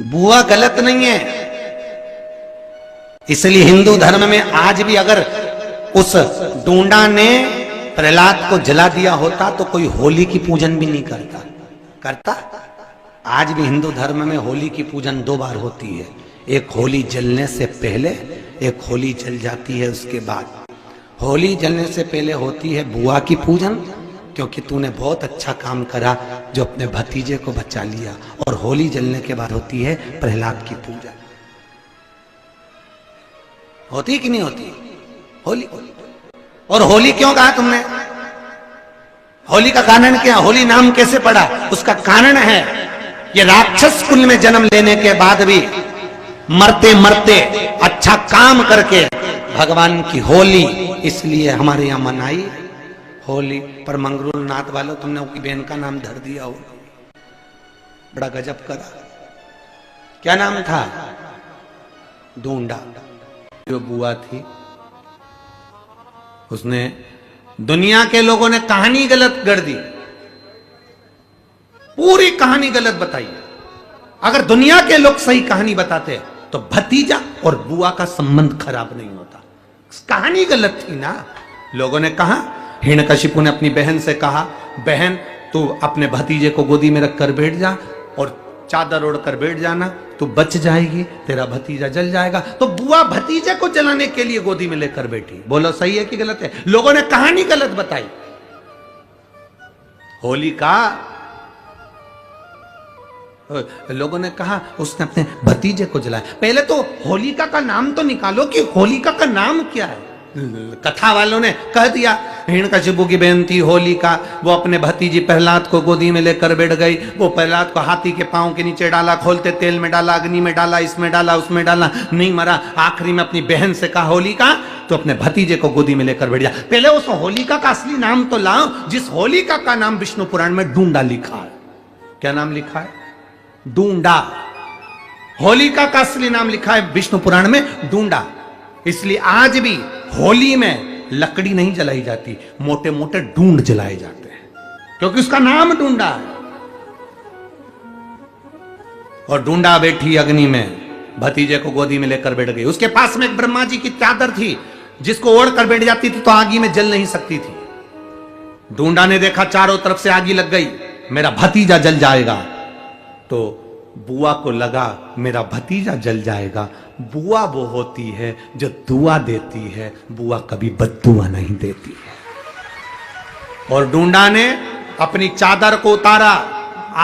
बुआ गलत नहीं है। इसलिए हिंदू धर्म में आज भी अगर उस डूंडा ने प्रहलाद को जला दिया होता तो कोई होली की पूजन भी नहीं करता। आज भी हिंदू धर्म में होली की पूजन 2 बार होती है, एक होली जलने से पहले, एक होली जल जाती है उसके बाद। होली जलने से पहले होती है बुआ की पूजन, क्योंकि तूने बहुत अच्छा काम करा जो अपने भतीजे को बचा लिया, और होली जलने के बाद होती है प्रहलाद की पूजा। होती कि नहीं होती होली? और होली क्यों कहा तुमने? होली का कारण क्या? होली नाम कैसे पड़ा? उसका कारण है ये राक्षस कुल में जन्म लेने के बाद भी मरते मरते अच्छा काम करके भगवान की होली इसलिए हमारे यहां मनाई होली। पर मंगरूल नाथ वालों, तुमने उसकी बहन का नाम धर दिया हो, बड़ा गजब करा। क्या नाम था? डूंडा। जो बुआ थी उसने, दुनिया के लोगों ने कहानी गलत गढ़ दी, पूरी कहानी गलत बताई। अगर दुनिया के लोग सही कहानी बताते तो भतीजा और बुआ का संबंध खराब नहीं होता। कहानी गलत थी ना। लोगों ने कहा, हिरण्यकशिपु ने अपनी बहन से कहा, बहन तू अपने भतीजे को गोदी में रखकर बैठ जा और चादर ओढ़कर बैठ जाना, तू बच जाएगी, तेरा भतीजा जल जाएगा। तो बुआ भतीजे को जलाने के लिए गोदी में लेकर बैठी। बोलो सही है कि गलत है? लोगों ने कहानी गलत बताई। होली का लोगों ने कहा उसने अपने भतीजे को जलाया। पहले तो होलिका का नाम तो निकालो कि होलिका का नाम क्या है। कथा वालों ने कह दिया हिरण्यकशिपु की बहन थी होलिका, वो अपने भतीजी प्रहलाद को गोदी में लेकर बैठ गई। वो प्रहलाद को हाथी के पांव के नीचे डाला, खोलते तेल में डाला, अग्नि में डाला, इसमें डाला, उसमें डाला, नहीं मरा। आखिरी में अपनी बहन से कहा होलिका तो अपने भतीजे को गोदी में लेकर बैठ जा। पहले उस होलिका का असली नाम तो लाओ, जिस होलिका का नाम विष्णु पुराण में डूंडा लिखा है। क्या नाम लिखा है? डूंडा। होलिका का असली नाम लिखा है विष्णु पुराण में डूंडा। इसलिए आज भी होली में लकड़ी नहीं जलाई जाती, मोटे मोटे ढूंढ जलाए जाते हैं, क्योंकि उसका नाम डूंडा है। और डूंडा बैठी अग्नि में, भतीजे को गोदी में लेकर बैठ गई। उसके पास में एक ब्रह्मा जी की चादर थी, जिसको ओढ़ कर बैठ जाती थी तो आगी में जल नहीं सकती थी। डूंडा ने देखा चारों तरफ से आगी लग गई, मेरा भतीजा जल जाएगा। तो बुआ को लगा मेरा भतीजा जल जाएगा। बुआ वो होती है जो दुआ देती है, बुआ कभी बद्दुआ नहीं देती है। और डूंडा ने अपनी चादर को उतारा,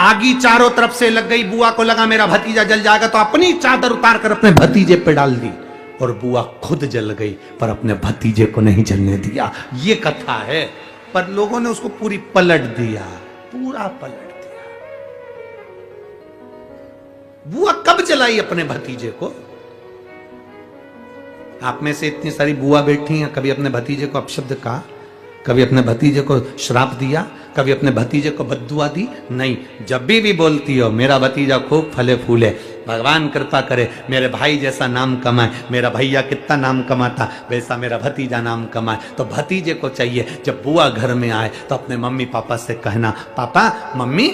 आगी चारों तरफ से लग गई। बुआ को लगा मेरा भतीजा जल जाएगा, तो अपनी चादर उतार कर अपने भतीजे पे डाल दी, और बुआ खुद जल गई पर अपने भतीजे को नहीं जलने दिया। ये कथा है, पर लोगों ने उसको पूरी पलट दिया, पूरा पलट दिया। बुआ कब जलाई अपने भतीजे को? आप में से इतनी सारी बुआ बैठी हैं, कभी अपने भतीजे को अपशब्द कहा? कभी अपने भतीजे को श्राप दिया? कभी अपने भतीजे को बद्दुआ दी? नहीं। जब भी बोलती हो मेरा भतीजा खूब फले फूले, भगवान कृपा करे मेरे भाई जैसा नाम कमाए, मेरा भैया कितना नाम कमाता वैसा मेरा भतीजा नाम कमाए। तो भतीजे को चाहिए जब बुआ घर में आए तो अपने मम्मी पापा से कहना, पापा मम्मी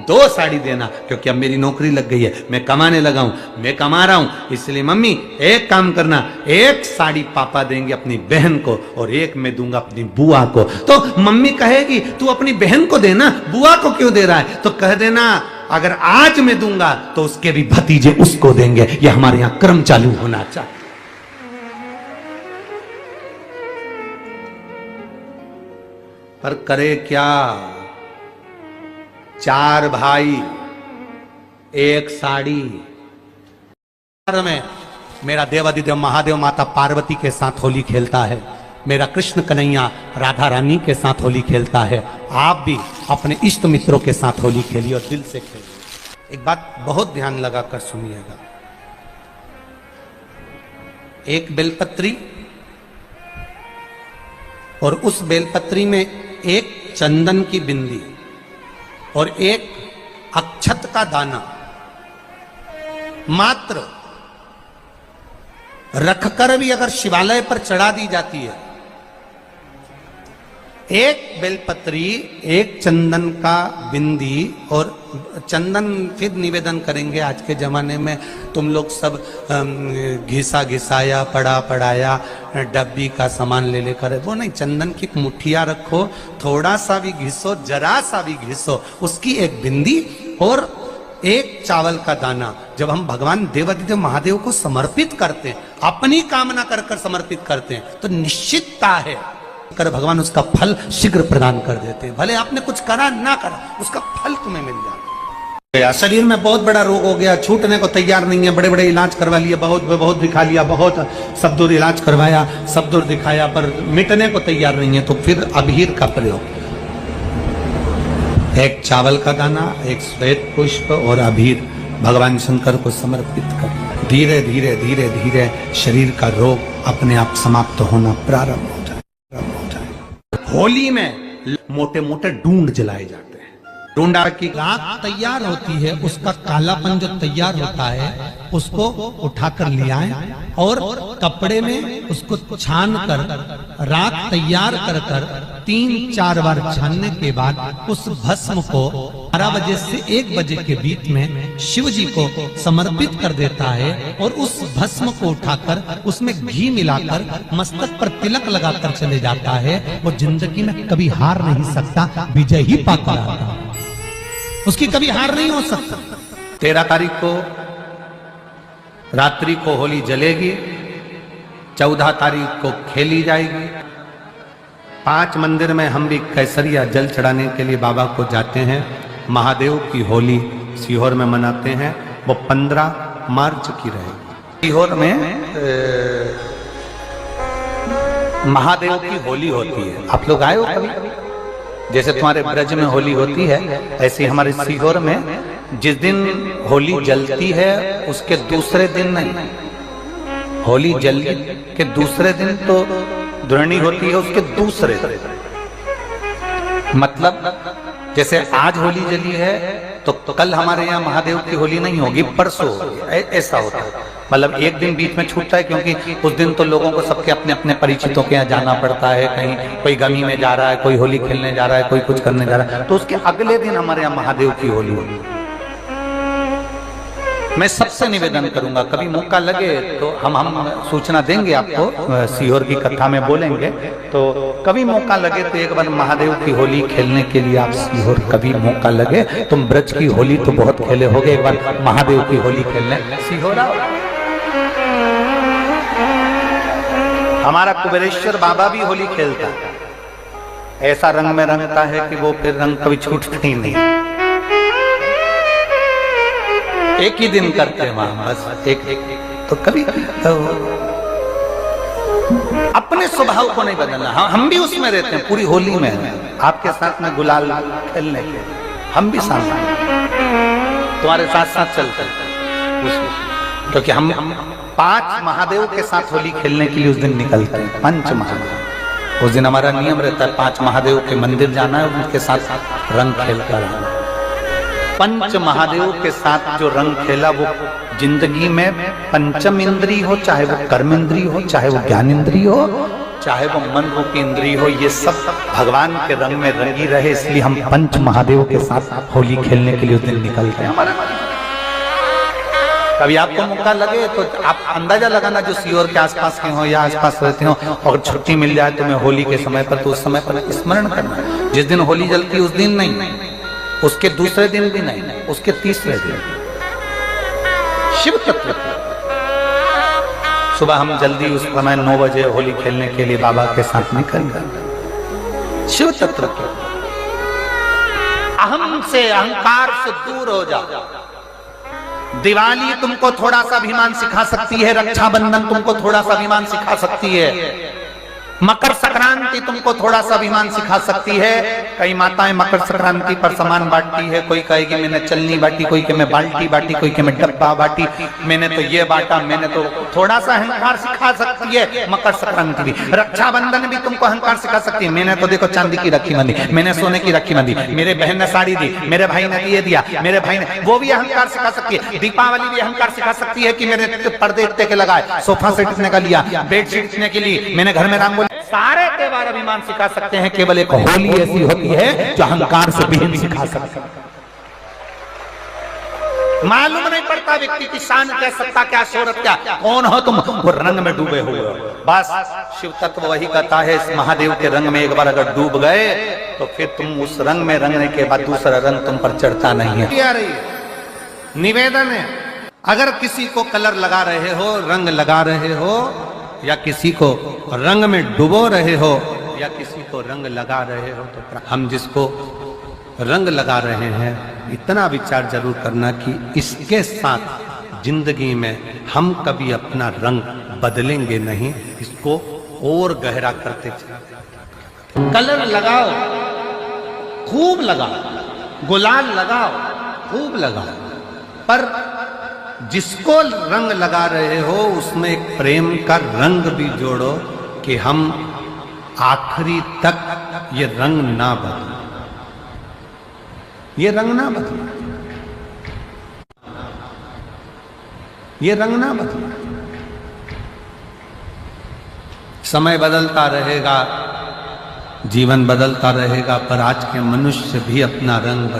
2 साड़ी देना, क्योंकि अब मेरी नौकरी लग गई है, मैं कमाने लगा हूं, मैं कमा रहा हूं, इसलिए मम्मी एक काम करना, 1 साड़ी पापा देंगे अपनी बहन को और 1 मैं दूंगा अपनी बुआ को। तो मम्मी कहेगी तू अपनी बहन को देना, बुआ को क्यों दे रहा है? तो कह देना अगर आज मैं दूंगा तो उसके भी भतीजे उसको देंगे। ये हमारे यहां क्रम चालू होना चाहिए। पर करे क्या? 4 भाई 1 साड़ी में मेरा देवादिदेव महादेव माता पार्वती के साथ होली खेलता है, मेरा कृष्ण कन्हैया राधा रानी के साथ होली खेलता है। आप भी अपने इष्ट मित्रों के साथ होली खेलिए और दिल से खेलिए। एक बात बहुत ध्यान लगाकर सुनिएगा। एक बेलपत्री और उस बेलपत्री में एक चंदन की बिंदी और एक अक्षत का दाना मात्र रखकर भी अगर शिवालय पर चढ़ा दी जाती है एक बेलपत्री, एक चंदन का बिंदी, और चंदन फिर निवेदन करेंगे। आज के जमाने में तुम लोग सब घिसा घिसाया, पड़ा पड़ाया, डब्बी का सामान ले लेकर, वो नहीं, चंदन की मुठिया रखो, थोड़ा सा भी घिसो, जरा सा भी घिसो, उसकी एक बिंदी और एक चावल का दाना। जब हम भगवान देवाधिदेव महादेव को समर्पित करते हैं, अपनी कामना कर कर समर्पित करते हैं, तो निश्चितता है कर भगवान उसका फल शीघ्र प्रदान कर देते हैं। भले आपने कुछ करा ना करा, उसका फल तुम्हें मिल जाता है। शरीर में बहुत बड़ा रोग हो गया, छूटने को तैयार नहीं है, बड़े बड़े इलाज करवा लिए, बहुत दिखा लिया, बहुत सब दूर इलाज करवाया, सब दूर दिखाया, पर मिटने को तैयार नहीं है, तो फिर अबीर का प्रयोग, एक चावल का दाना, एक श्वेत पुष्प और अबीर भगवान शंकर को समर्पित कर, धीरे धीरे धीरे धीरे शरीर का रोग अपने आप समाप्त होना प्रारंभ हो जाए। होली में मोटे मोटे डूंड जलाए जाते हैं। डूंडा की राख तैयार होती है, उसका कालापन जो तैयार होता है उसको उठाकर ले आए और कपड़े में उसको छान कर राख तैयार कर कर 3-4 बार छानने के बाद उस भस्म को 12 बजे से 1 बजे के बीच में शिव जी को समर्पित कर देता है और उस भस्म को उठाकर उसमें घी मिलाकर मस्तक पर तिलक लगाकर चले जाता है। वो जिंदगी में कभी हार नहीं सकता, विजय ही पाकर आता है, उसकी कभी हार नहीं हो सकता। 13 तारीख को रात्रि को होली जलेगी, 14 तारीख को खेली जाएगी। 5 मंदिर में हम भी केसरिया जल चढ़ाने के लिए बाबा को जाते हैं। महादेव की होली सीहोर में मनाते हैं, वो 15 मार्च की रहेगी। सीहोर में महादेव की होली होती है। आप लोग आए हो कभी? जैसे तुम्हारे ब्रज में होली होती है, ऐसे हमारे सीहोर में जिस दिन होली जलती है उसके दूसरे दिन नहीं, होली जल के दूसरे दिन तो दुरणी होती है, उसके दूसरे दिन, मतलब जैसे आज होली जली है तो कल हमारे यहाँ महादेव की होली नहीं होगी, परसों ऐसा होता है। मतलब एक दिन बीच में छूटता है, क्योंकि उस दिन तो लोगों को सबके अपने अपने परिचितों के यहाँ जाना पड़ता है, कहीं कोई गमी में जा रहा है, कोई होली खेलने जा रहा है, कोई कुछ करने जा रहा है, तो उसके अगले दिन हमारे यहाँ महादेव की होली होगी। मैं सबसे निवेदन करूंगा, कभी मौका लगे तो हम सूचना देंगे आपको, सीहोर की कथा में बोलेंगे, तो कभी मौका लगे तो एक बार महादेव की होली खेलने के लिए आप सीहोर, कभी मौका लगे, तुम ब्रज की होली तो बहुत खेले होगे, एक बार महादेव की होली खेलने सीहोर आओ। हमारा कुबेरेश्वर बाबा भी होली खेलता है, ऐसा रंग में रंगता है कि वो फिर रंग कभी छूटता ही नहीं। एक ही दिन करते हैं वहां, बस एक तो कभी अपने स्वभाव को नहीं बदलना। हम भी उसमें रहते हैं, पूरी होली में आपके साथ में गुलाल खेलने के, हम भी साथ तुम्हारे साथ साथ चलते हैं, क्योंकि हम 5 महादेव के साथ होली खेलने के लिए उस दिन निकलते हैं। 5 महादेव, उस दिन हमारा नियम रहता है 5 महादेव के मंदिर जाना है, उनके साथ रंग खेल कर आना। 5 महादेव के साथ जो रंग खेला वो जिंदगी में पंचम इंद्री हो, चाहे वो कर्म इंद्री हो, चाहे वो ज्ञान इंद्री हो, चाहे वो मन रूपी इंद्री हो, ये सब भगवान के रंग में रंगी रहे, इसलिए हम 5 महादेव के साथ होली खेलने के लिए उस दिन निकलते हैं। कभी आपको मौका लगे तो आप अंदाजा लगाना, जो सीहोर के आसपास के हो या आसपास रहते हो, और छुट्टी मिल जाए तुम्हें होली के समय पर, तो उस समय पर स्मरण करना, जिस दिन होली जलती उस दिन नहीं, उसके दूसरे दिन भी नहीं, उसके तीसरे दिन शिव तत्व। सुबह हम जल्दी उस समय 9 बजे होली खेलने के लिए बाबा के साथ निकल गए। शिव तत्व के अहम से, अहंकार से दूर हो जाओ। दिवाली तुमको थोड़ा सा अभिमान सिखा सकती है, रक्षाबंधन तुमको थोड़ा सा अभिमान सिखा सकती है, मकर संक्रांति तुमको थोड़ा सा अभिमान सिखा सकती है। कई माताएं मकर संक्रांति पर सामान बांटती है, कोई कहेगी मैंने चलनी बांटी, कोई कहे मैं बाल्टी बांटी, कोई कहे मैं डब्बा बांटी, मैंने तो ये बांटा, मैंने तो, थोड़ा सा अहंकार सिखा सकती है मकर संक्रांति भी। रक्षाबंधन भी तुमको अहंकार सिखा सकती है, मैंने तो देखो चांदी की राखी बांधी, मैंने सोने की राखी बांधी, मेरे बहन ने साड़ी दी, मेरे भाई ने ये दिया, मेरे भाई ने, वो भी अहंकार सिखा सकती है। दीपावली भी अहंकार सिखा सकती है कि मेरे पर्दे इतने के लगाए, सोफा सेट इतने का लिया, बेडशीट इतने के लिए, मैंने घर में रंगोली, सारे त्योहार अभिमान सिखा सकते हैं, केवल एक होली ऐसी होती है जो अहंकार से विहीन सिखा सकती है। मालूम नहीं पड़ता व्यक्ति की शान क्या, सत्ता क्या, शोहरत क्या, कौन हो तुम, वो रंग में डूबे हुए हो। बस शिव तत्व वही कहता है, इस महादेव के रंग में एक बार अगर डूब गए तो फिर तुम उस रंग में रंगने के बाद दूसरा रंग तुम पर चढ़ता नहीं है। आ रही है निवेदन है, अगर किसी को कलर लगा रहे हो, रंग लगा रहे हो, या किसी को रंग में डुबो रहे हो, या किसी को रंग लगा रहे हो, तो हम जिसको रंग लगा रहे हैं इतना विचार जरूर करना कि इसके साथ जिंदगी में हम कभी अपना रंग बदलेंगे नहीं, इसको और गहरा करते चले। कलर लगाओ, खूब लगाओ, गुलाल लगाओ, खूब लगाओ, पर जिसको रंग लगा रहे हो उसमें एक प्रेम का रंग भी जोड़ो कि हम आखिरी तक ये रंग ना बदले, ये रंग ना बदले, ये रंग ना बदले। समय बदलता रहेगा, जीवन बदलता रहेगा, पर आज के मनुष्य भी अपना रंग